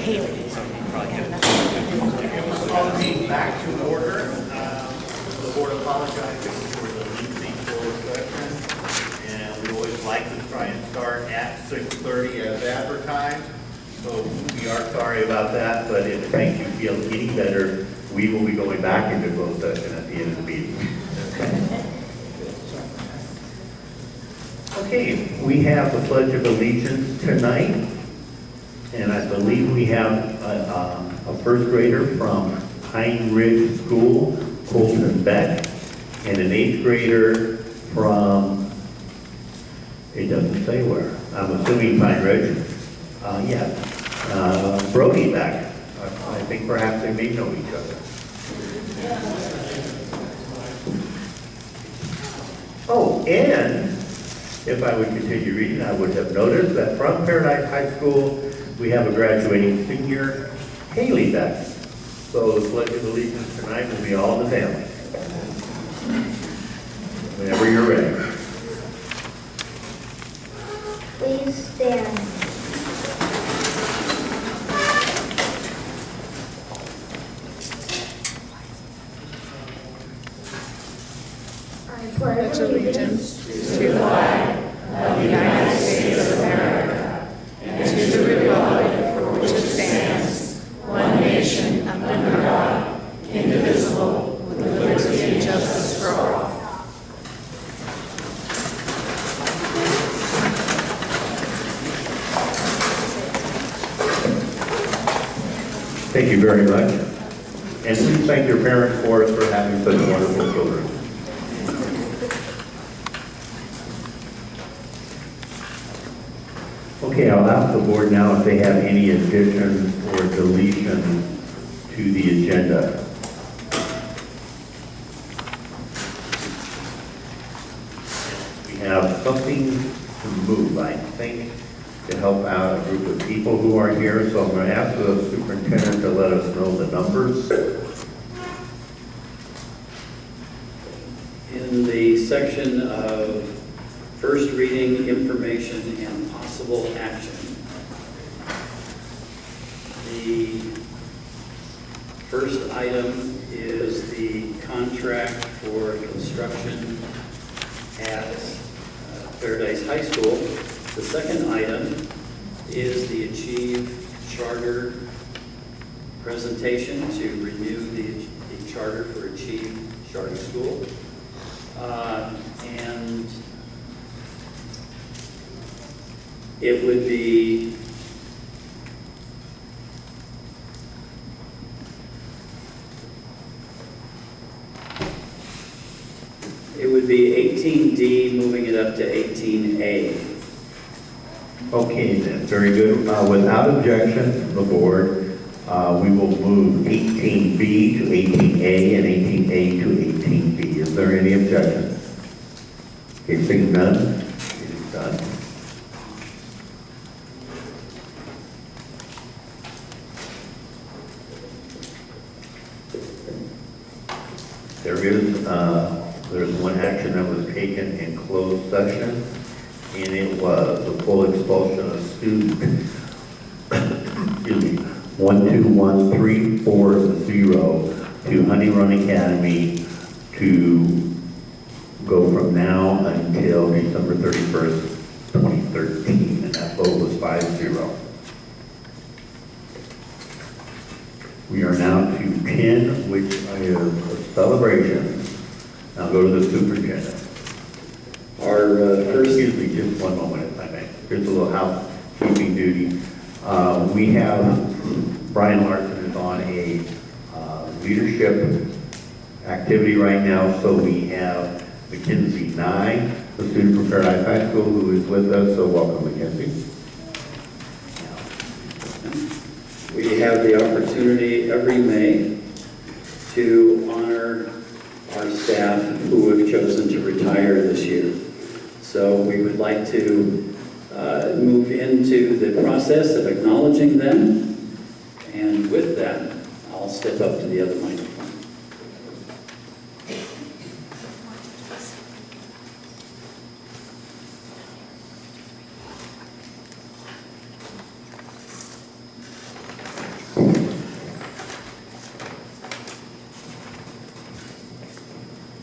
Call the meeting back to order. The board apologizes for the lengthy closed session, and we always like to try and start at 6:30 as advertised. So we are sorry about that, but if it makes you feel any better, we will be going back into closed session at the end of the meeting. Okay, we have the Pledge of Allegiance tonight, and I believe we have a first grader from Pine Ridge School, Colton Beck, and an 8th grader from, it doesn't say where, I'm assuming Pine Ridge, Brody Beck. I think perhaps they may know each other. Oh, and if I would continue reading, I would have noticed that from Paradise High School, we have a graduating senior, Haley Beck. So the Pledge of Allegiance tonight will be all in the family. Whenever you're ready. Please stand. I pledge allegiance to the flag of the United States of America and to the republic for which it stands, one nation under God, indivisible, with liberty and justice for all. Thank you very much. And please thank your parents for us for having such wonderful children. Okay, I'll ask the board now if they have any additions or deletions to the agenda. We have something to move, I think, to help out a group of people who are here. So I'm going to ask the superintendent to let us know the numbers. In the section of first reading, information, and possible action, the first item is the contract for construction at Paradise High School. The second item is the Achieve Charter presentation to renew the charter for Achieve Charter School. And it would be it would be 18D, moving it up to 18A. Okay, then, very good. Without objection from the board, we will move 18B to 18A and 18A to 18B. Is there any objection? Okay, seeing none, it is done. There's one action that was taken in closed session, and it was the full expulsion of student, excuse me, 121340 to Honey Run Academy to go from now until December 31st, 2013, and that vote was 5-0. We are now to 10, which is a celebration. Now go to the superintendent. Our first Excuse me, just one moment if I may. Here's a little housekeeping duty. We have, Brian Larson is on a leadership activity right now, so we have Mackenzie Nye, the student from Paradise High School, who is with us, so welcome, Mackenzie. We have the opportunity every May to honor our staff who have chosen to retire this year. So we would like to move into the process of acknowledging them. And with that, I'll step up to the other microphone.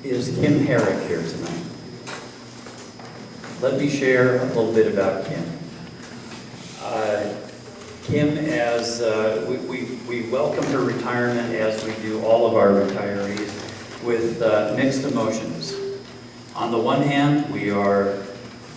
Is Kim Herrick here tonight? Let me share a little bit about Kim. Kim, as we welcome her retirement, as we do all of our retirees, with mixed emotions. On the one hand, we are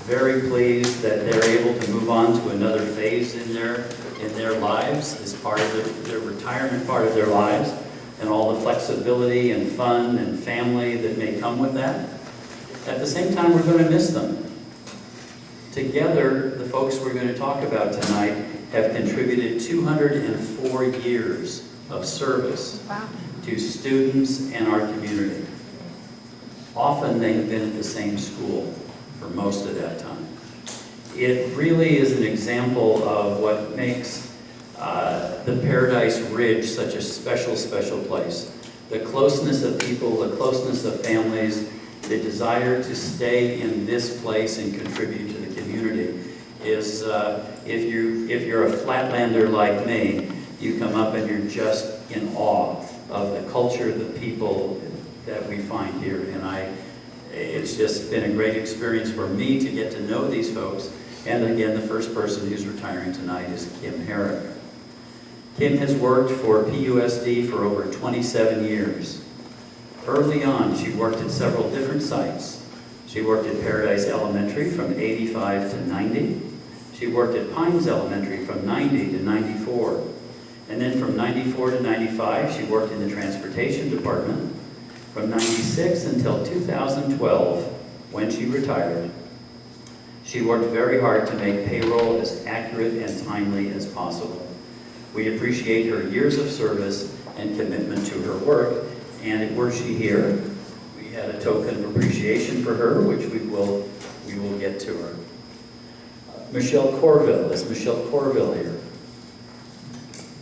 very pleased that they're able to move on to another phase in their lives, as part of their retirement part of their lives, and all the flexibility and fun and family that may come with that. At the same time, we're going to miss them. Together, the folks we're going to talk about tonight have contributed 204 years of service to students and our community. Often they have been at the same school for most of that time. It really is an example of what makes the Paradise Ridge such a special, special place. The closeness of people, the closeness of families, the desire to stay in this place and contribute to the community is, if you're a flatlander like me, you come up and you're just in awe of the culture, the people that we find here. And it's just been a great experience for me to get to know these folks. And again, the first person who's retiring tonight is Kim Herrick. Kim has worked for PUSD for over 27 years. Early on, she worked at several different sites. She worked at Paradise Elementary from 85 to 90. She worked at Pines Elementary from 90 to 94. And then from 94 to 95, she worked in the Transportation Department. From 96 until 2012, when she retired, she worked very hard to make payroll as accurate and timely as possible. We appreciate her years of service and commitment to her work, and were she here, we had a token of appreciation for her, which we will get to her. Michelle Corville. Is Michelle Corville here?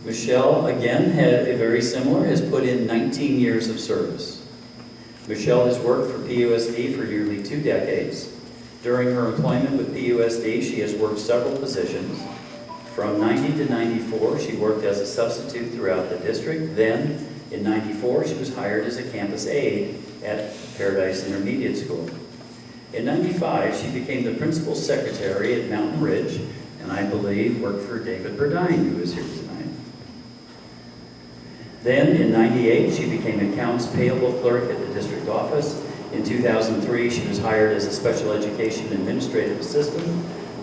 Michelle, again, has put in 19 years of service. Michelle has worked for PUSD for nearly 2 decades. During her employment with PUSD, she has worked several positions. From 90 to 94, she worked as a substitute throughout the district. Then, in 94, she was hired as a campus aide at Paradise Intermediate School. In 95, she became the principal secretary at Mountain Ridge, and I believe worked for David Burdine, who is here tonight. Then, in 98, she became accounts payable clerk at the district office. In 2003, she was hired as a special education administrative assistant.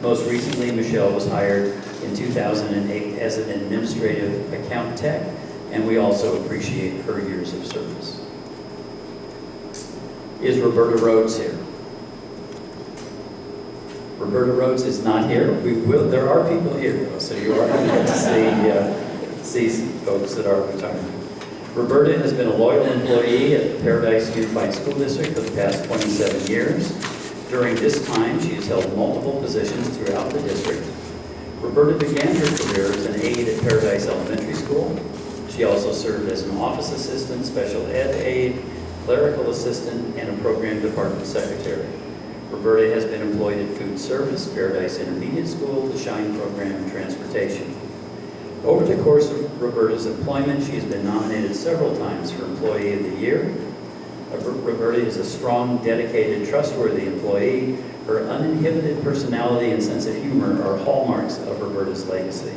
Most recently, Michelle was hired in 2008 as an administrative account tech, and we also appreciate her years of service. Is Roberta Rhodes here? Roberta Rhodes is not here. There are people here, though, so you are going to get to see folks that are retiring. Roberta has been a loyal employee at Paradise Unified School District for the past 27 years. During this time, she has held multiple positions throughout the district. Roberta began her career as an aide at Paradise Elementary School. She also served as an office assistant, special ed aide, clerical assistant, and a program department secretary. Roberta has been employed at food service, Paradise Intermediate School, the SHINE program, and transportation. Over the course of Roberta's employment, she has been nominated several times for Employee of the Year. Roberta is a strong, dedicated, trustworthy employee. Her uninhibited personality and sense of humor are hallmarks of Roberta's legacy.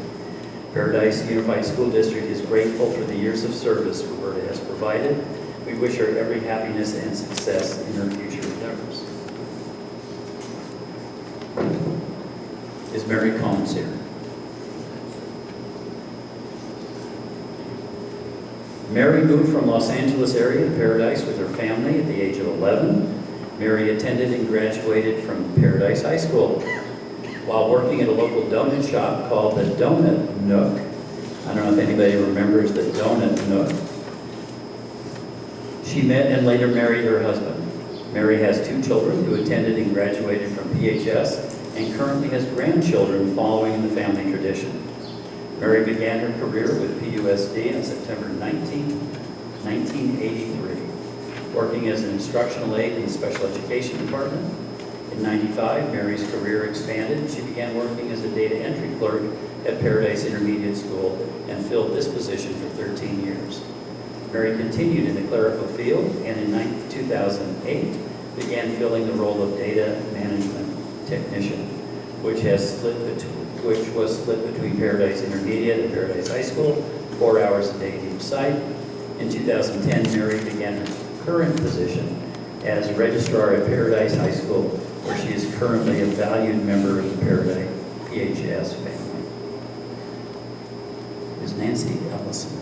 Paradise Unified School District is grateful for the years of service Roberta has provided. We wish her every happiness and success in her future endeavors. Is Mary Combs here? Mary moved from Los Angeles area to Paradise with her family at the age of 11. Mary attended and graduated from Paradise High School. While working at a local donut shop called the Donut Nook, I don't know if anybody remembers the Donut Nook, she met and later married her husband. Mary has 2 children who attended and graduated from PHS and currently has grandchildren following the family tradition. Mary began her career with PUSD on September 19, 1983, working as an instructional aide in the special education department. In 95, Mary's career expanded and she began working as a data entry clerk at Paradise Intermediate School and filled this position for 13 years. Mary continued in the clerical field and in 2008 began filling the role of data management technician, which was split between Paradise Intermediate and Paradise High School, 4 hours a day at each site. In 2010, Mary began her current position as registrar at Paradise High School, where she is currently a valued member of the Paradise PHS family. Is Nancy Ellison.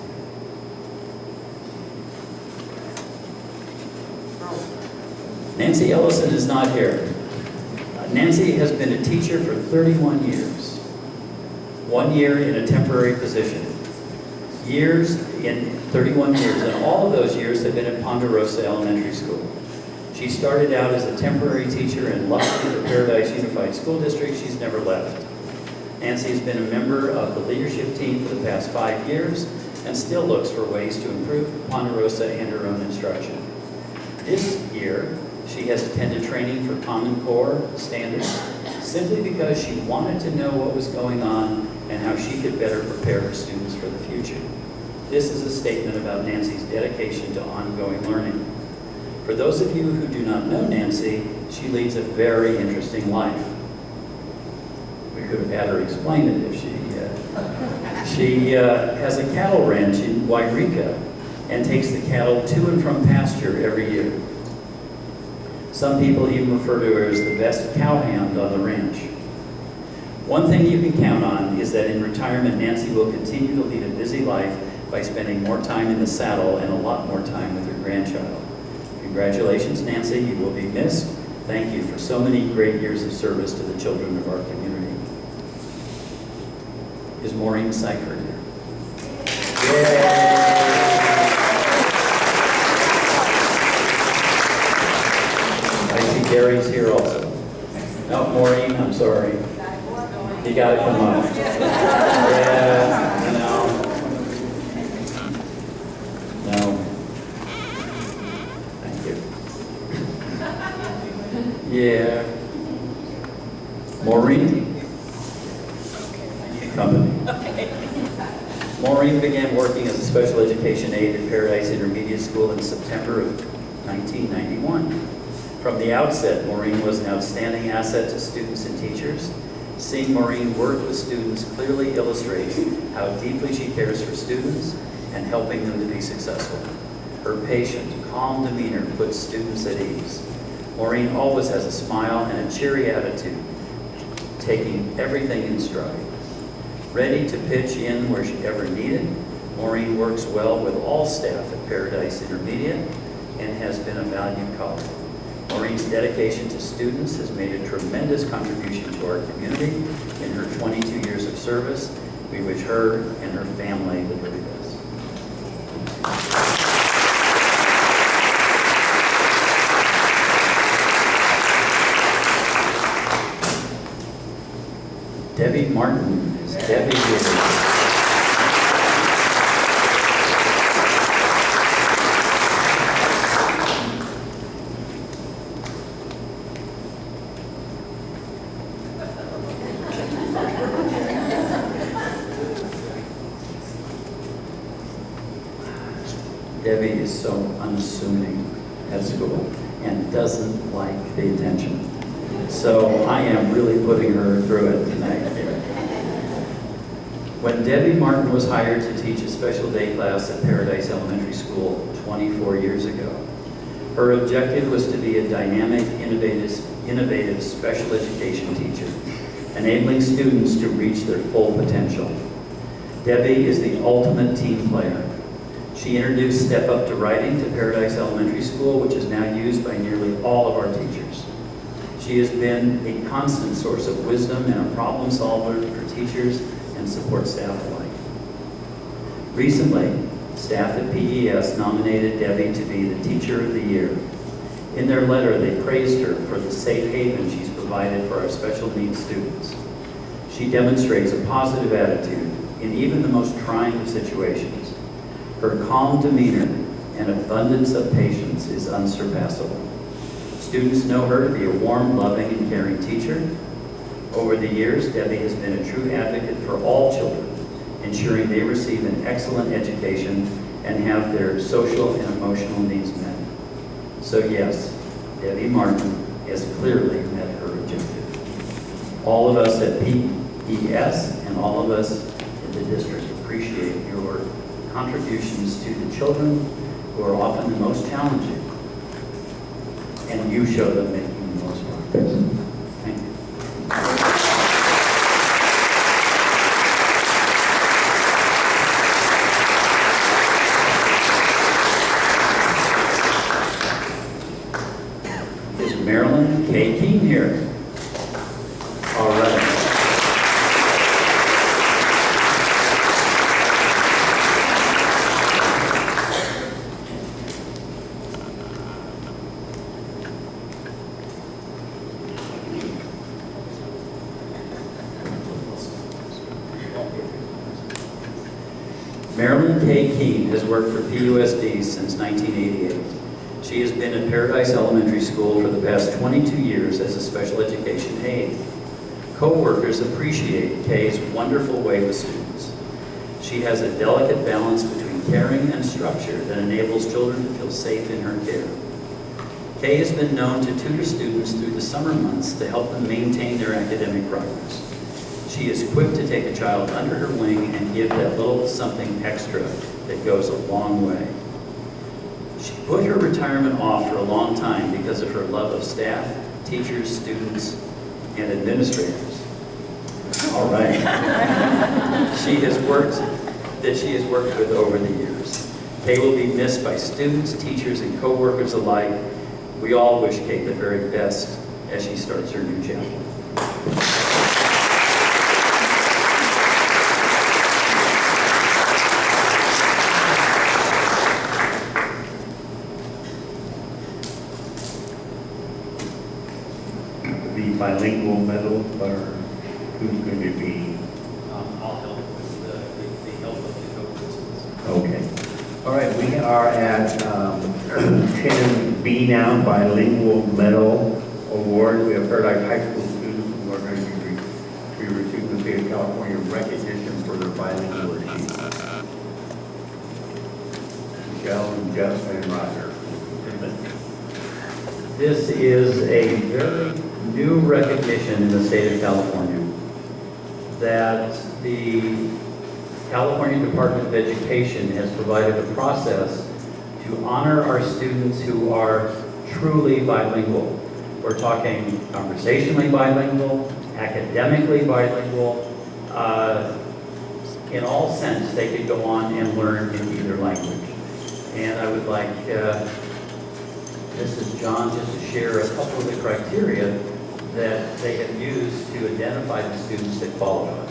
Nancy Ellison is not here. Nancy has been a teacher for 31 years. 1 year in a temporary position. 31 years, and all of those years have been at Ponderosa Elementary School. She started out as a temporary teacher and luckily for Paradise Unified School District, she's never left. Nancy has been a member of the leadership team for the past 5 years and still looks for ways to improve Ponderosa and her own instruction. This year, she has attended training for Common Core standards simply because she wanted to know what was going on and how she could better prepare her students for the future. This is a statement about Nancy's dedication to ongoing learning. For those of you who do not know Nancy, she leads a very interesting life. We could have had her explain it if she has a cattle ranch in Wairika and takes the cattle to and from pasture every year. Some people even refer to her as the best cowhand on the ranch. One thing you can count on is that in retirement, Nancy will continue to lead a busy life by spending more time in the saddle and a lot more time with her grandchild. Congratulations, Nancy. You will be missed. Thank you for so many great years of service to the children of our community. Is Maureen Seifert here? Yay! I see Gary's here also. No, Maureen, I'm sorry. You gotta come up. Yeah, I know. No. Thank you. Yeah. Maureen? Company. Maureen began working as a special education aide at Paradise Intermediate School in September of 1991. From the outset, Maureen was an outstanding asset to students and teachers. Seeing Maureen work with students clearly illustrates how deeply she cares for students and helping them to be successful. Her patient, calm demeanor puts students at ease. Maureen always has a smile and a cheery attitude, taking everything in stride. Ready to pitch in wherever needed, Maureen works well with all staff at Paradise Intermediate and has been a valued colleague. Maureen's dedication to students has made a tremendous contribution to our community in her 22 years of service. We wish her and her family the very best. Debbie Martin. Is Debbie here? Debbie is so unassuming at school and doesn't like the attention. So I am really putting her through it tonight. When Debbie Martin was hired to teach a special day class at Paradise Elementary School 24 years ago, her objective was to be a dynamic, innovative special education teacher, enabling students to reach their full potential. Debbie is the ultimate team player. She introduced Step Up to Writing to Paradise Elementary School, which is now used by nearly all of our teachers. She has been a constant source of wisdom and a problem solver for teachers and support staff alike. Recently, staff at PES nominated Debbie to be the Teacher of the Year. In their letter, they praised her for the safe haven she's provided for our special needs students. She demonstrates a positive attitude in even the most trying of situations. Her calm demeanor and abundance of patience is unsurpassable. Students know her to be a warm, loving, and caring teacher. Over the years, Debbie has been a true advocate for all children, ensuring they receive an excellent education and have their social and emotional needs met. So yes, Debbie Martin has clearly met her objective. All of us at PES and all of us in the district appreciate your contributions to the children who are often the most challenging, and you show them making the most progress. Thank you. Is Marilyn K. Keene here? All right. Marilyn K. Keene has worked for PUSD since 1988. She has been at Paradise Elementary School for the past 22 years as a special education aide. Co-workers appreciate Kay's wonderful way with students. She has a delicate balance between caring and structure that enables children to feel safe in her care. Kay has been known to tutor students through the summer months to help them maintain their academic progress. She is quick to take a child under her wing and give that little something extra that goes a long way. She put her retirement off for a long time because of her love of staff, teachers, students, and administrators. All right. She has worked with over the years. Kay will be missed by students, teachers, and co-workers alike. We all wish Kay the very best as she starts her new chapter. The bilingual medal, or who's going to be? I'll help with the help of the co-principals. Okay. All right, we are at 10B now, bilingual medal award. We have Paradise High School students who are going to be receiving the State of California recognition for their bilingual achievement. Michelle and Jeff and Roger. This is a very new recognition in the state of California that the California Department of Education has provided a process to honor our students who are truly bilingual. We're talking conversationally bilingual, academically bilingual. In all sense, they could go on and learn in either language. And I would like Mrs. John just to share a couple of the criteria that they have used to identify the students that qualify.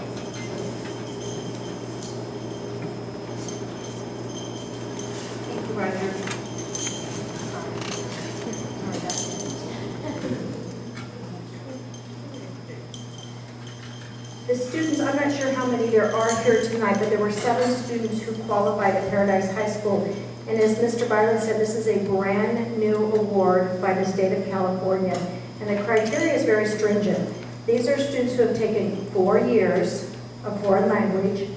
Thank you, Roger. The students, I'm not sure how many there are here tonight, but there were 7 students who qualified at Paradise High School. And as Mr. Byron said, this is a brand new award by the state of California. And the criteria is very stringent. These are students who have taken 4 years of foreign language.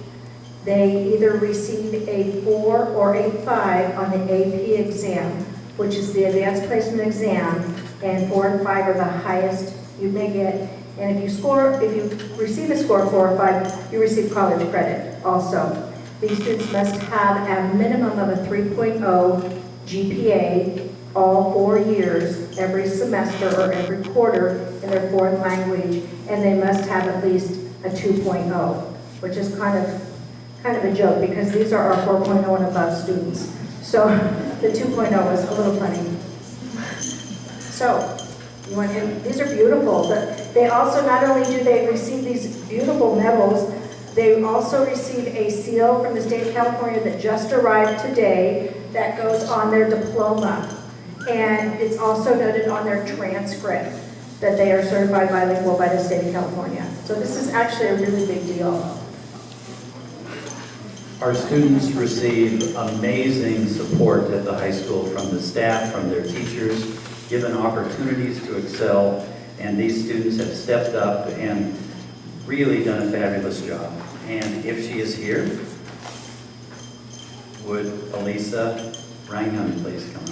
They either received a 4 or a 5 on the AP exam, which is the advanced placement exam, and 4 and 5 are the highest you may get. And if you receive a score of 4 or 5, you receive college credit also. These students must have a minimum of a 3.0 GPA all 4 years, every semester or every quarter in their foreign language, and they must have at least a 2.0, which is kind of a joke because these are our 4.0 and above students. So the 2.0 is a little funny. So these are beautiful. But they also, not only do they receive these beautiful medals, they also receive a seal from the state of California that just arrived today that goes on their diploma. And it's also noted on their transcript that they are certified bilingual by the state of California. So this is actually a really big deal. Our students receive amazing support at the high school from the staff, from their teachers, given opportunities to excel, and these students have stepped up and really done a fabulous job. And if she is here, Would Elisa Rangham please come up?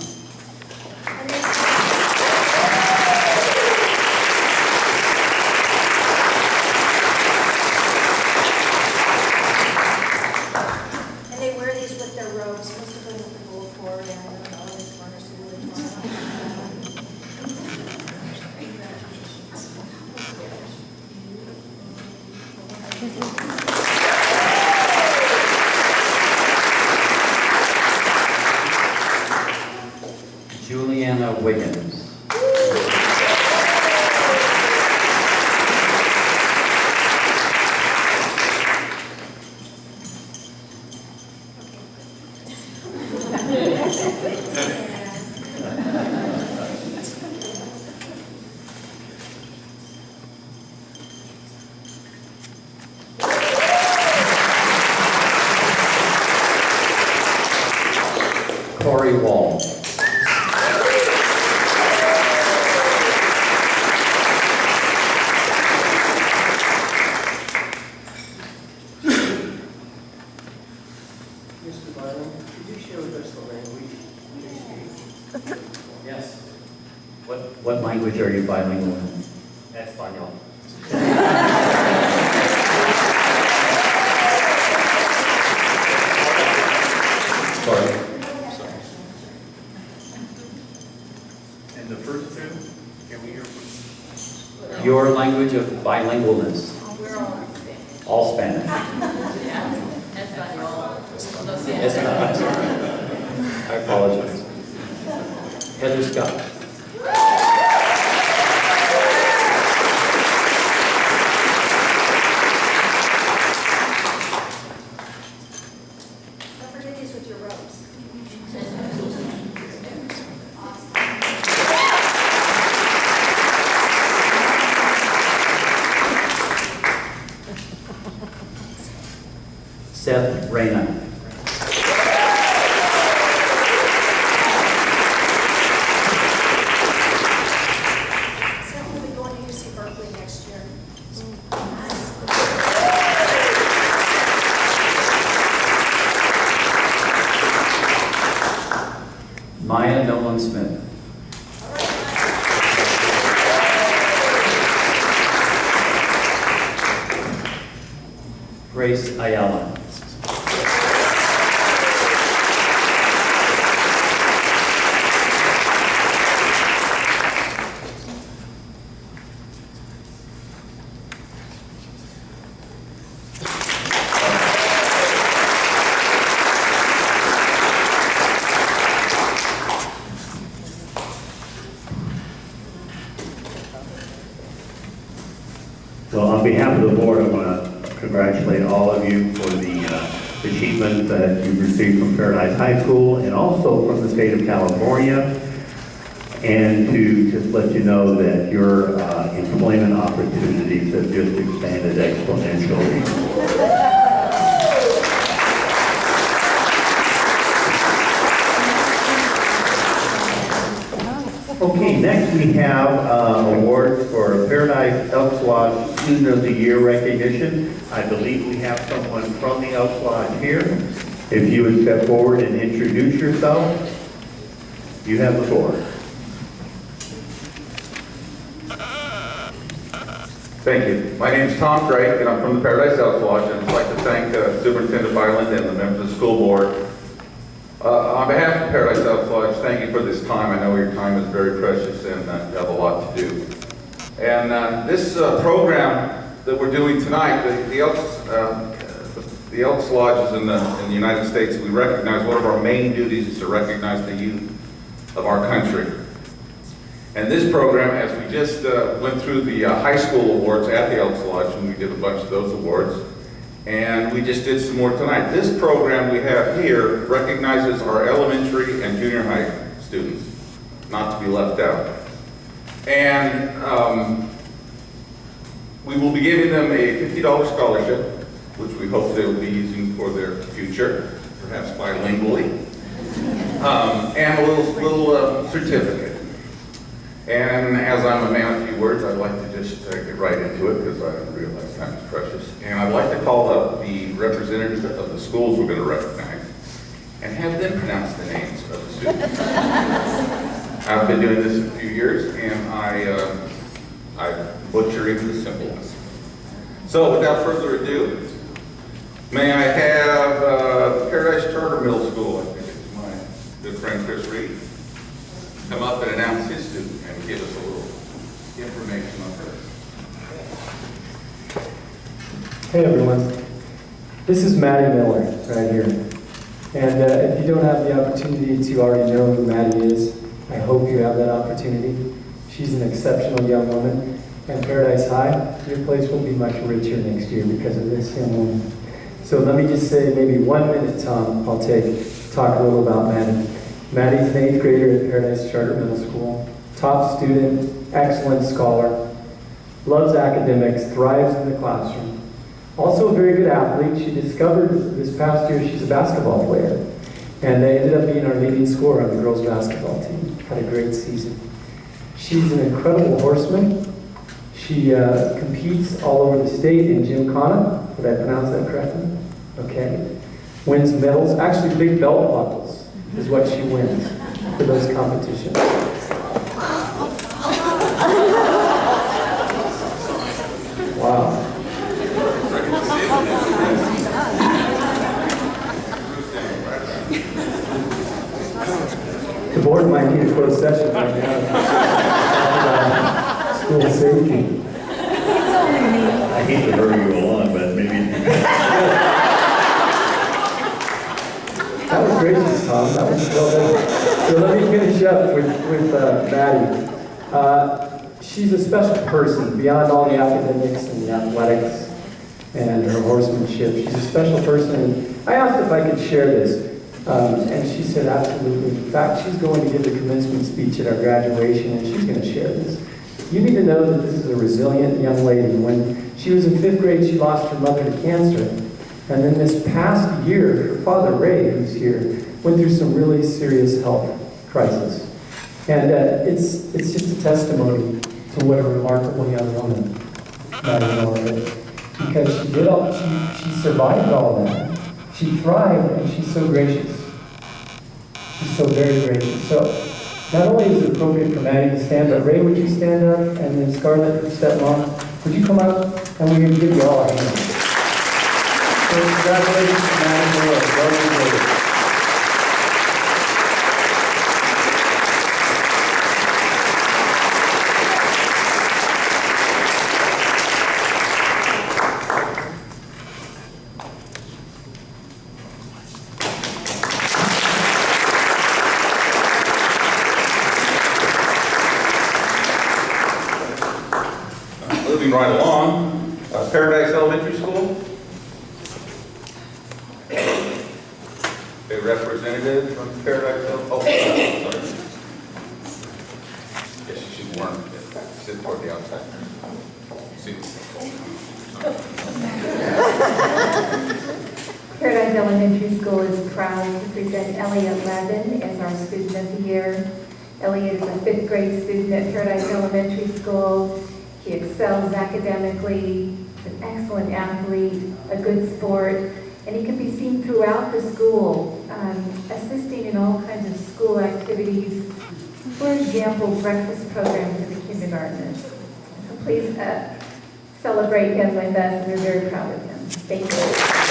And they wear these with their robes, most of them with the gold cord, and I don't know, this one or Juliana Wiggins. Corey Wall. Mr. Byron, could you share with us the language you speak? Yes. What language are you bilingual in? Espanol. Sorry. And the first two, can we hear? Your language of bilingualness. We're all All Spanish. Espanol. I apologize. Heather Scott. don't forget these with your robes. Seth Reyna. Sam will be going to UC Berkeley next year. Maya Nolan Smith. Grace Ayala. So on behalf of the board, I want to congratulate all of you for the achievements that you've received from Paradise High School and also from the state of California. And to just let you know that your employment opportunities have just expanded exponentially. Okay, next we have awards for Paradise Elks Lodge Student of the Year recognition. I believe we have someone from the Elks Lodge here. If you would step forward and introduce yourself, you have the floor. Thank you. My name is Tom Drake, and I'm from the Paradise Elks Lodge, and I'd like to thank Superintendent Byland and the members of the school board. On behalf of Paradise Elks Lodge, thank you for this time. I know your time is very precious and you have a lot to do. And this program that we're doing tonight, the Elks Lodges in the United States, we recognize one of our main duties is to recognize the youth of our country. And this program, as we just went through the high school awards at the Elks Lodge, and we did a bunch of those awards, and we just did some more tonight. This program we have here recognizes our elementary and junior high students, not to be left out. And we will be giving them a $50 scholarship, which we hope they will be using for their future, perhaps bilingually, and a little certificate. And as I'm a man of few words, I'd like to just get right into it because I realize time is precious. And I'd like to call up the representatives of the schools we're going to recognize. and have them pronounce the names of the students. I've been doing this a few years, and I butcher even the simple ones. So without further ado, may I have Paradise Charter Middle School, I think it's my good friend Chris Reed, come up and announce his student and give us a little information on her. Hey everyone, this is Maddie Miller right here. And if you don't have the opportunity to already know who Maddie is, I hope you have that opportunity. She's an exceptional young woman. And Paradise High, your place will be much richer next year because of this young woman. So let me just say maybe 1 minute, Tom, I'll talk a little about Maddie. Maddie's an 8th grader at Paradise Charter Middle School, top student, excellent scholar, loves academics, thrives in the classroom. Also a very good athlete. She discovered this past year she's a basketball player. And they ended up being our leading scorer on the girls' basketball team. Had a great season. She's an incredible horseman. She competes all over the state in gymkhana. Did I pronounce that correctly? Okay. Wins medals. Actually, big belt buckles is what she wins for those competitions. Wow. The board might need a closed session right now. School safety. I hate to hurry you along, but maybe if you could. That was gracious, Tom. That was well done. So let me finish up with Maddie. She's a special person beyond all the academics and the athletics and her horsemanship. She's a special person. And I asked if I could share this. And she said absolutely. In fact, she's going to give the commencement speech at our graduation, and she's going to share this. You need to know that this is a resilient young lady. When she was in 5th grade, she lost her mother to cancer. And then this past year, her father, Ray, who's here, went through some really serious health crisis. And it's just a testimony to what a remarkable young woman Maddie Miller is. Because she survived all that. She thrived, and she's so gracious. She's so very gracious. So not only is it appropriate for Maddie to stand, but Ray, would you stand up? And then Scarlett, her stepmom, would you come up? And we're going to give you all a hand. So congratulations to Maddie Miller. Well deserved. Moving right along, Paradise Elementary School. A representative from Paradise Elementary. Oh, sorry. Yes, you should warn. Sit toward the outside. See. Paradise Elementary School is proud to present Elliot Levin as our Student of the Year. Elliot is a 5th grade student at Paradise Elementary School. He excels academically, he's an excellent athlete, a good sport, and he can be seen throughout the school, assisting in all kinds of school activities. For example, breakfast programs for the kindergartners. So please celebrate him with us. We're very proud of him. Thank you.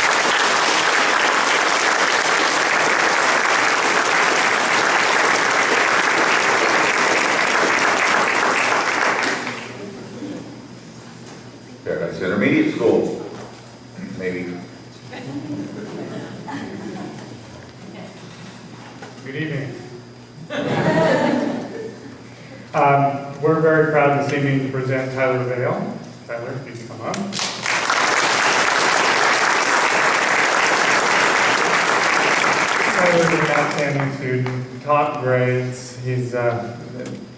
Paradise Intermediate School, maybe. Good evening. We're very proud this evening to present Tyler Vale. Tyler, if you can come up. Tyler's an outstanding student, top grades. He's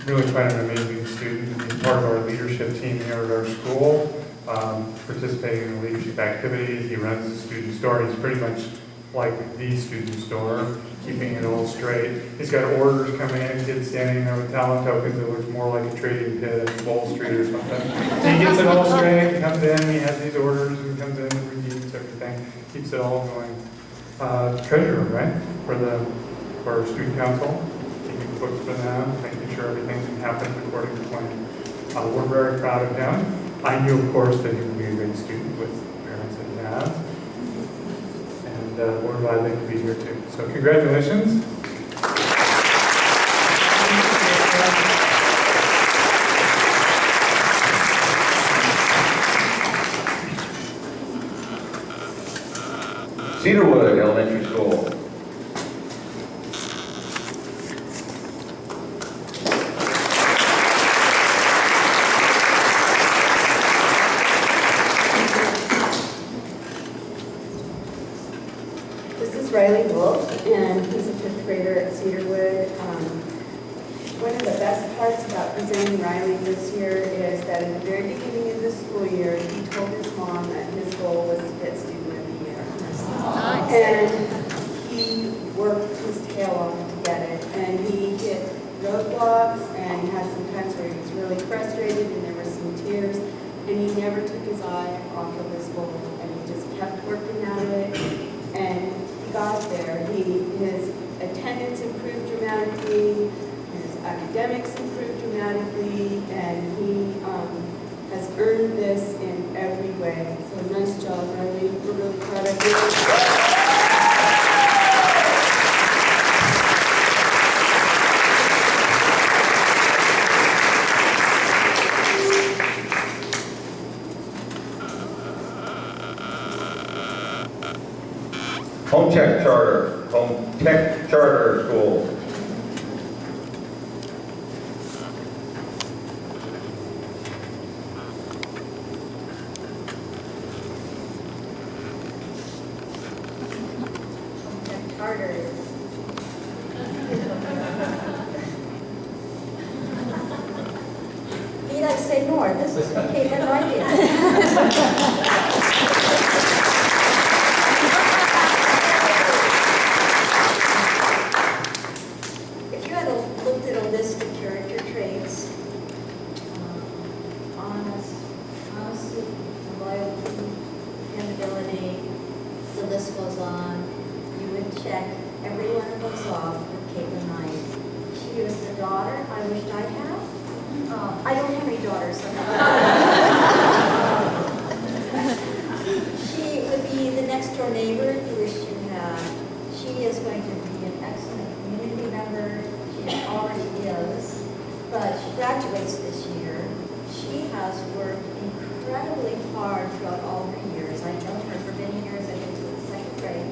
really quite an amazing student. He's part of our leadership team here at our school, participating in the leadership activities. He runs the student store. He's pretty much like the student store, keeping it all straight. He's got orders coming in, kids standing there with talent tokens that looks more like a trading pit at Wall Street or something. He gets it all straight, he comes in, he has these orders, and comes in and redeems everything, keeps it all going. Treasurer, right? for our student council, keeping books for them, making sure everything happens according to plan. We're very proud of him. I knew, of course, that he would be a great student with parents that he has. And we're glad that he could be here too. So congratulations. Cedarwood Elementary School. This is Riley Wolf, and he's a fifth grader at Cedarwood. One of the best parts about presenting Riley this year is that in the very beginning of the school year, he told his mom that his goal was to get Student of the Year. And he worked his tail off to get it, and he hit roadblocks, and he had some times where he was really frustrated, and there were some tears, and he never took his eye off of his goal, and he just kept working at it, and he got there. His attendance improved dramatically, his academics improved dramatically, and he has earned this in every way. So nice job, Riley. We're really proud of you. Home Tech Charter School. Charters. Need I say more? This is Caitlin right here. If you had looked at a list of character traits, honesty, loyalty, dependability, the list goes on, you would check every one of those off with Caitlin Knight. She is the daughter I wished I had. I don't have any daughters. She would be the next door neighbor you wish you had. She is going to be an excellent community member. She already is. But she graduates this year. She has worked incredibly hard throughout all her years. I've known her for many years. I've been to the second grade.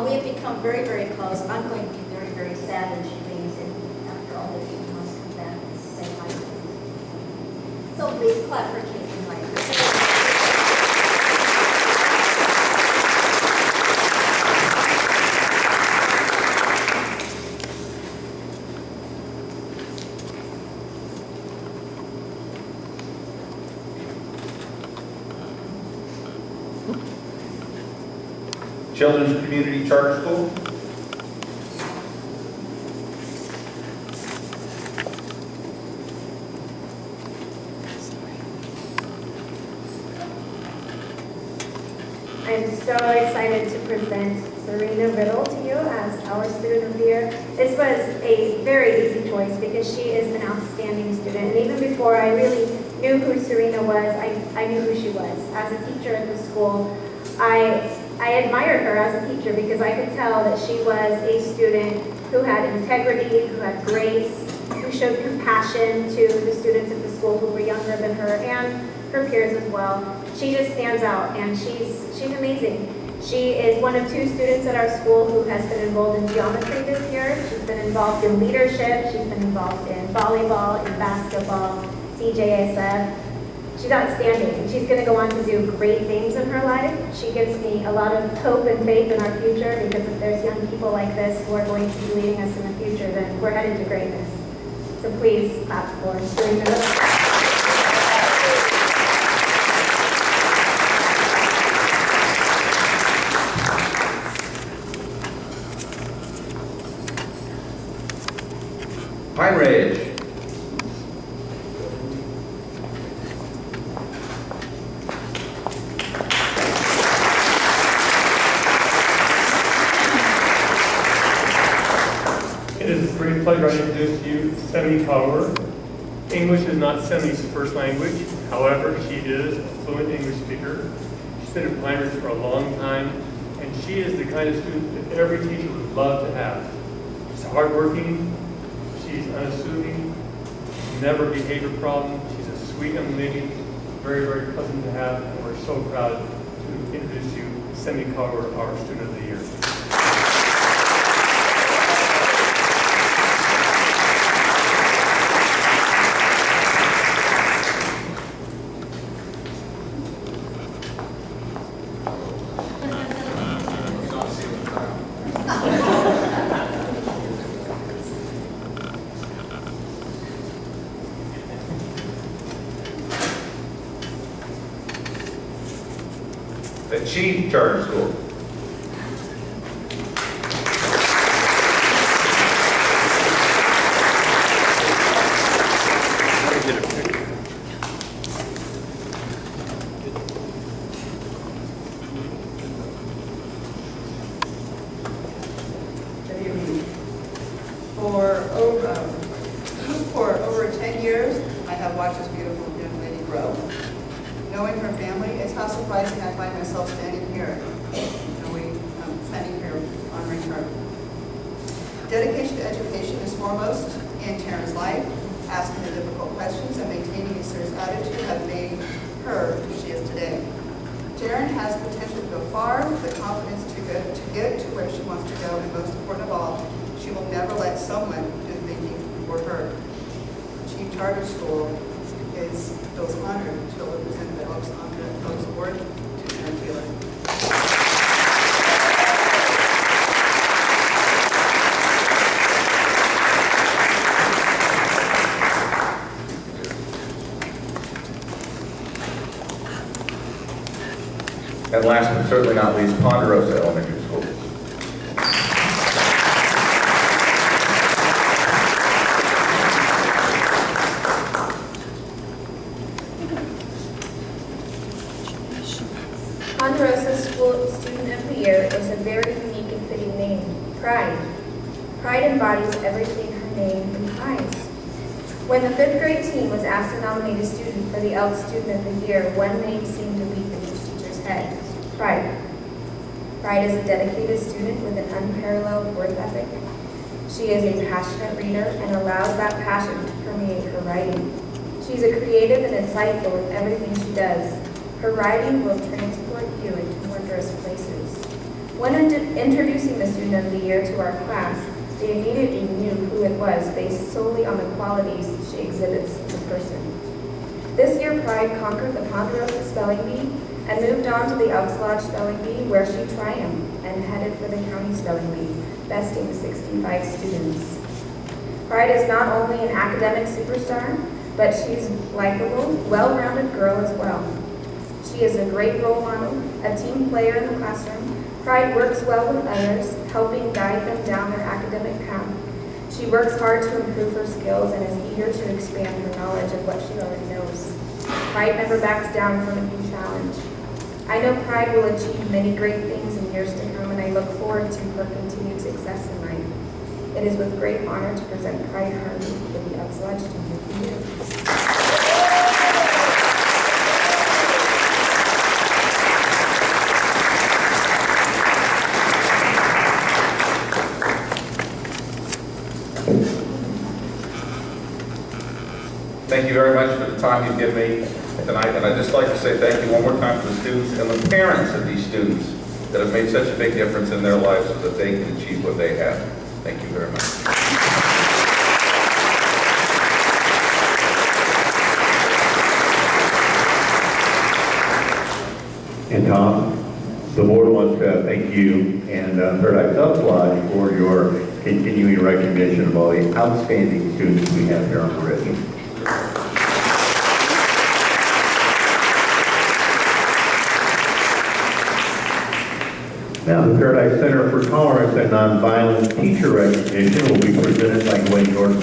We have become very, very close. I'm going to be very, very sad when she leaves, and after all that, she must come back and say hi to me. So please clap for Caitlin Knight. Children's Community Charter School. I'm so excited to present Serena Riddle to you as our Student of the Year. This was a very easy choice because she is an outstanding student. And even before I really knew who Serena was, I knew who she was. As a teacher at the school, I admired her as a teacher because I could tell that she was a student who had integrity, who had grace, who showed compassion to the students at the school who were younger than her and her peers as well. She just stands out, and she's amazing. She is one of 2 students at our school who has been involved in geometry this year. She's been involved in leadership. She's been involved in volleyball, in basketball, CJSF. She's outstanding, and she's going to go on to do great things in her life. She gives me a lot of hope and faith in our future, because if there's young people like this who are going to be leading us in the future, then we're headed to greatness. So please clap for Serena. Pine Ridge. pleasure to introduce to you Semi Cower. English is not Semi's first language. However, she is a fluent English speaker. She's been in primary for a long time, and she is the kind of student that every teacher would love to have. She's hardworking, she's unassuming, never a behavior problem. She's a sweet young lady, very, very pleasant to have, and we're so proud to introduce you, Semi Cower, our Student of the Year. The Chief Charter School. Good evening. For over 10 years, I have watched this beautiful young lady grow. Knowing her family, it's not surprising I find myself standing here, standing here honoring her. Dedication to education is foremost in Taryn's life. Asking the difficult questions and maintaining a serious attitude have made her who she is today. Taryn has potential to go far, the confidence to get to where she wants to go, and most important of all, she will never let someone do the thinking for her. Chief Charter School feels honored to represent the Elks Award to Taryn Taylor. And last but certainly not least, Ponderosa Elementary School. Ponderosa School Student of the Year is a very unique and fitting name, Pride. Pride embodies everything her name implies. When the 5th grade team was asked to nominate a student for the Elks Student of the Year, one name seemed to leap into each teacher's head, Pride. Pride is a dedicated student with an unparalleled work ethic. She is a passionate reader and allows that passion to permeate her writing. She's a creative and insightful in everything she does. Her writing will transport you into wondrous places. When introducing the Student of the Year to our class, they immediately knew who it was based solely on the qualities she exhibits as a person. This year, Pride conquered the Ponderosa Spelling Bee and moved on to the Elks Lodge Spelling Bee, where she triumphed and headed for the County Spelling Bee, besting 65 students. Pride is not only an academic superstar, but she's a likable, well-rounded girl as well. She is a great role model, a team player in the classroom. Pride works well with others, helping guide them down their academic path. She works hard to improve her skills and is eager to expand her knowledge of what she already knows. Pride never backs down from a new challenge. I know Pride will achieve many great things in years to come, and I look forward to her continued success in life. It is with great honor to present Pride Harvey with the Elks Lodge Student of the Year. Thank you very much for the time you've given me tonight, and I'd just like to say thank you one more time to the students and the parents of these students that have made such a big difference in their lives so that they can achieve what they have. Thank you very much. And Tom, the board wants to thank you and Paradise Elks Lodge for your continuing recognition of all the outstanding students we have here on the ridge. Now, the Paradise Center for Tolerance and Nonviolence teacher recognition will be presented by Gwen Jordan.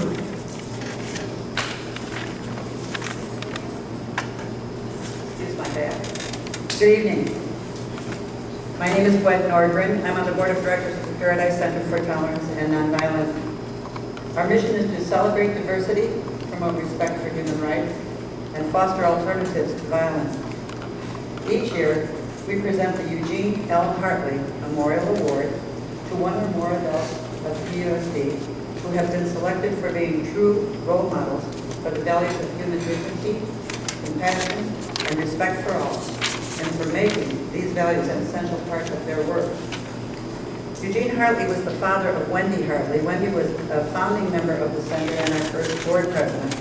Here's my bag. Good evening. My name is Gwen Nordgren. I'm on the board of directors of the Paradise Center for Tolerance and Nonviolence. Our mission is to celebrate diversity, promote respect for human rights, and foster alternatives to violence. Each year, we present the Eugene L. Hartley Memorial Award to one or more adults of the PUSD who have been selected for being true role models for the values of human dignity, compassion, and respect for all, and for making these values an essential part of their work. Eugene Hartley was the father of Wendy Hartley. Wendy was a founding member of the Center and our first board president.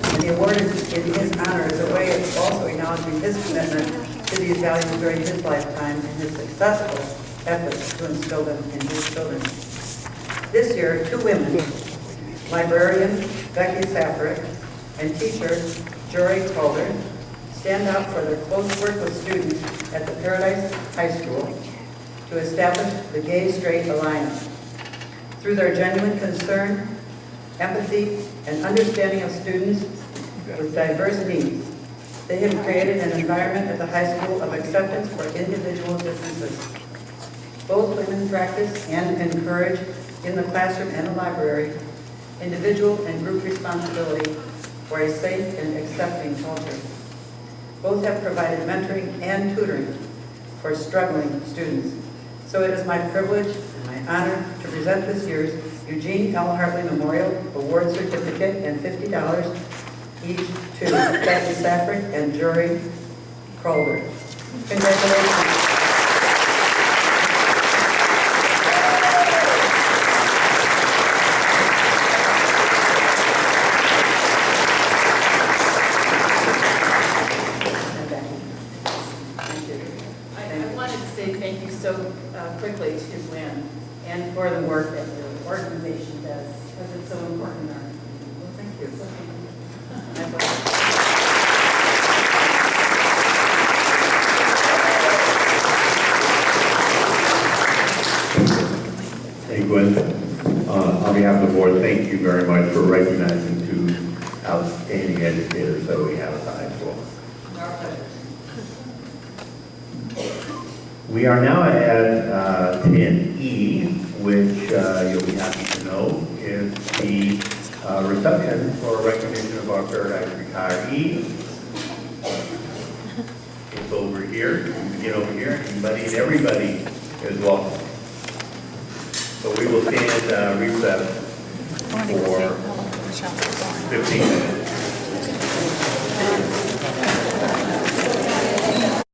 And the award is in his honor as a way of also acknowledging his commitment to these values during his lifetime and his successful efforts to instill them in his children. This year, two women, librarian Becky Safarick and teacher Jory Calder, stand out for their close work with students at the Paradise High School to establish the Gay-Straight Alliance. Through their genuine concern, empathy, and understanding of students with diverse needs, they have created an environment at the high school of acceptance for individual differences. Both women practice and encourage in the classroom and the library individual and group responsibility for a safe and accepting culture. Both have provided mentoring and tutoring for struggling students. So it is my privilege and my honor to present this year's Eugene L. Hartley Memorial Award Certificate and $50 each to Becky Safarick and Jory Calder. Congratulations. I wanted to say thank you so quickly to Lynn and for the work that your organization does, because it's so important in our community. Well, thank you. So thank you. Hey, Gwen. On behalf of the board, thank you very much for recognizing two outstanding educators that we have at the high school. Our pleasure. We are now at 10E, which you'll be happy to know is the reception for recognition of our Paradise retirees. It's over here. You can get over here. Anybody and everybody is welcome. So we will stand recess for 15 minutes.